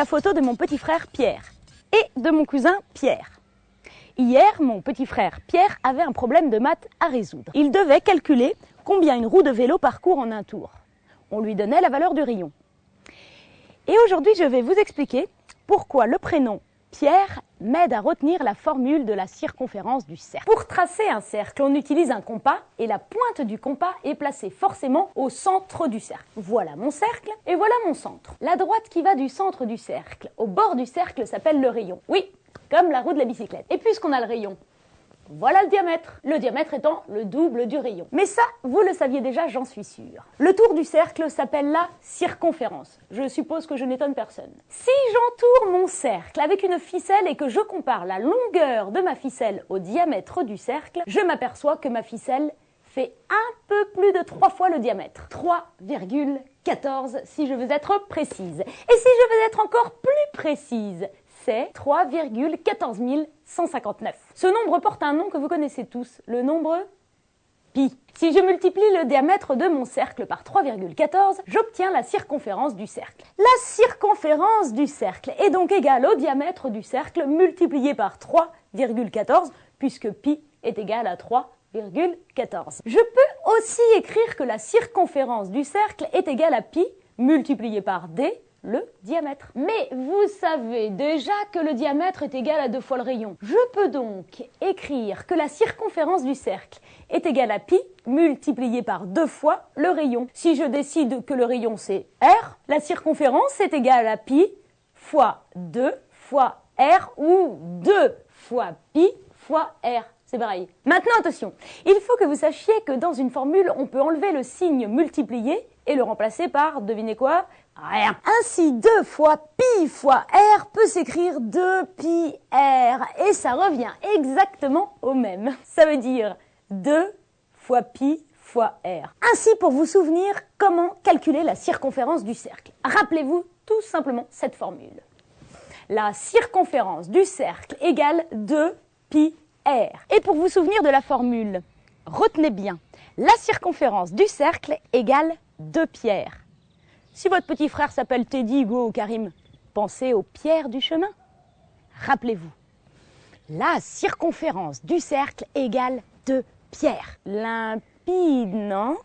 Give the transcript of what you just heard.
la photo de mon petit frère Pierre et de mon cousin Pierre. Hier, mon petit frère Pierre avait un problème de maths à résoudre. Il devait calculer combien une roue de vélo parcourt en un tour. On lui donnait la valeur du rayon. Et aujourd'hui, je vais vous expliquer pourquoi le prénom Pierre m'aide à retenir la formule de la circonférence du cercle. Pour tracer un cercle, on utilise un compas et la pointe du compas est placée forcément au centre du cercle. Voilà mon cercle et voilà mon centre. La droite qui va du centre du cercle au bord du cercle s'appelle le rayon. Oui, comme la roue de la bicyclette. Et puisqu'on a le rayon, voilà le diamètre. Le diamètre étant le double du rayon. Mais ça, vous le saviez déjà, j'en suis sûre. Le tour du cercle s'appelle la circonférence. Je suppose que je n'étonne personne. Si j'entoure mon cercle avec une ficelle et que je compare la longueur de ma ficelle au diamètre du cercle, je m'aperçois que ma ficelle fait un peu plus de 3 fois le diamètre. 3,14 si je veux être précise. Et si je veux être encore plus précise, c'est 3,14 159. Ce nombre porte un nom que vous connaissez tous, le nombre pi. Si je multiplie le diamètre de mon cercle par 3,14, j'obtiens la circonférence du cercle. La circonférence du cercle est donc égale au diamètre du cercle multiplié par 3,14, puisque pi est égal à 3,14. Je peux aussi écrire que la circonférence du cercle est égale à pi multiplié par d, le diamètre. Mais vous savez déjà que le diamètre est égal à 2 fois le rayon. Je peux donc écrire que la circonférence du cercle est égale à pi multiplié par 2 fois le rayon. Si je décide que le rayon c'est r, la circonférence est égale à pi fois 2 fois r ou 2 fois pi fois r. C'est pareil. Maintenant, attention, il faut que vous sachiez que dans une formule, on peut enlever le signe multiplié et le remplacer par, devinez quoi? Rien. Ainsi, 2 fois pi fois r peut s'écrire 2 pi r. Et ça revient exactement au même. Ça veut dire 2 fois pi fois r. Ainsi, pour vous souvenir comment calculer la circonférence du cercle, rappelez-vous tout simplement cette formule. La circonférence du cercle égale 2 pi r. Et pour vous souvenir de la formule, retenez bien, la circonférence du cercle égale 2 pierres. Si votre petit frère s'appelle Teddy, Hugo ou Karim, pensez aux pierres du chemin. Rappelez-vous, la circonférence du cercle égale 2 pierres. Limpide, non ?